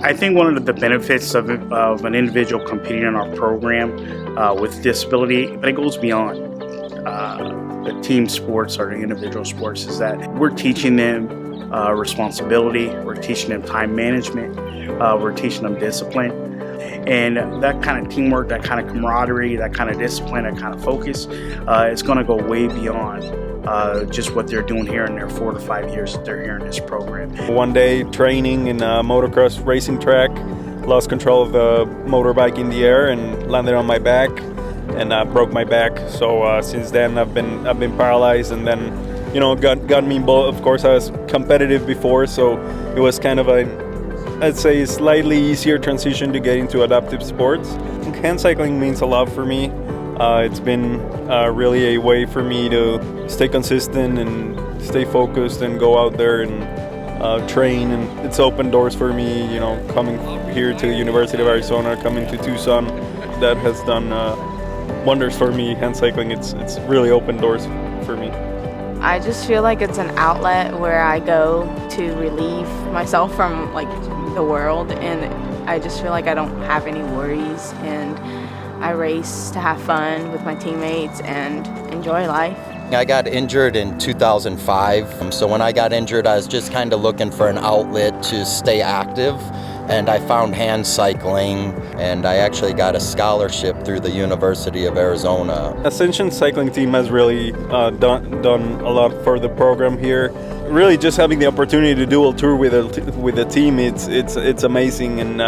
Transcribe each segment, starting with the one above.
I think one of the benefits of an individual competing in our program with disability, but it goes beyond the team sports or the individual sports, is that we're teaching them responsibility, we're teaching them time management, we're teaching them discipline. And that kind of teamwork, that kind of camaraderie, that kind of discipline, that kind of focus, it's going to go way beyond just what they're doing here in their 4 to 5 years that they're here in this program. One day training in a motocross racing track, lost control of the motorbike in the air and landed on my back and broke my back. So since then I've been paralyzed, and then got me involved. Of course, I was competitive before, so it was kind of I'd say slightly easier transition to get into adaptive sports. Hand cycling means a lot for me. It's been really a way for me to stay consistent and stay focused and go out there and train. And it's opened doors for me, coming here to the University of Arizona, coming to Tucson. That has done wonders for me. Hand cycling, it's really opened doors for me. I just feel like it's an outlet where I go to relieve myself from the world, and I just feel like I don't have any worries, and I race to have fun with my teammates and enjoy life. I got injured in 2005, so when I got injured I was just kind of looking for an outlet to stay active, and I found hand cycling, and I actually got a scholarship through the University of Arizona. Ascension Cycling Team has really done a lot for the program here. Really, just having the opportunity to dual tour with a team, it's amazing, and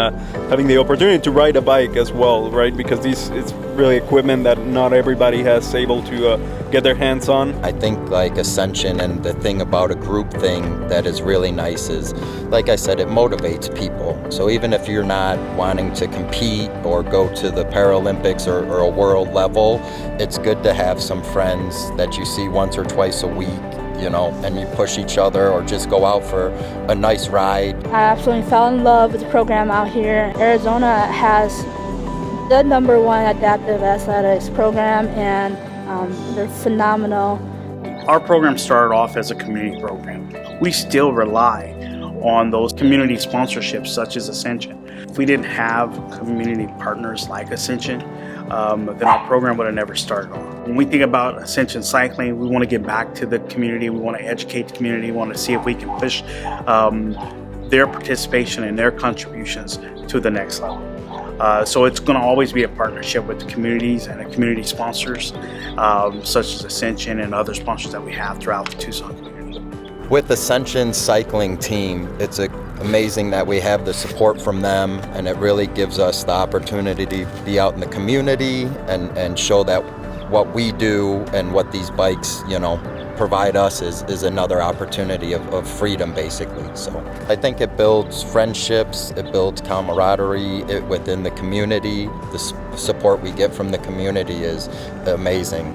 having the opportunity to ride a bike as well, right? Because it's really equipment that not everybody has able to get their hands on. I think Ascension, and the thing about a group thing that is really nice is, like I said, it motivates people. So even if you're not wanting to compete or go to the Paralympics or a world level, it's good to have some friends that you see once or twice a week, and you push each other or just go out for a nice ride. I absolutely fell in love with the program out here. Arizona has the #1 adaptive athletics program, and they're phenomenal. Our program started off as a community program. We still rely on those community sponsorships such as Ascension. If we didn't have community partners like Ascension, then our program would have never started off. When we think about Ascension Cycling, we want to get back to the community, we want to educate the community, we want to see if we can push their participation and their contributions to the next level. So it's going to always be a partnership with the communities and the community sponsors, such as Ascension and other sponsors that we have throughout the Tucson community. With Ascension Cycling Team, it's amazing that we have the support from them, and it really gives us the opportunity to be out in the community and show that what we do and what these bikes, provide us is another opportunity of freedom, basically. So I think it builds friendships, it builds camaraderie within the community. The support we get from the community is amazing.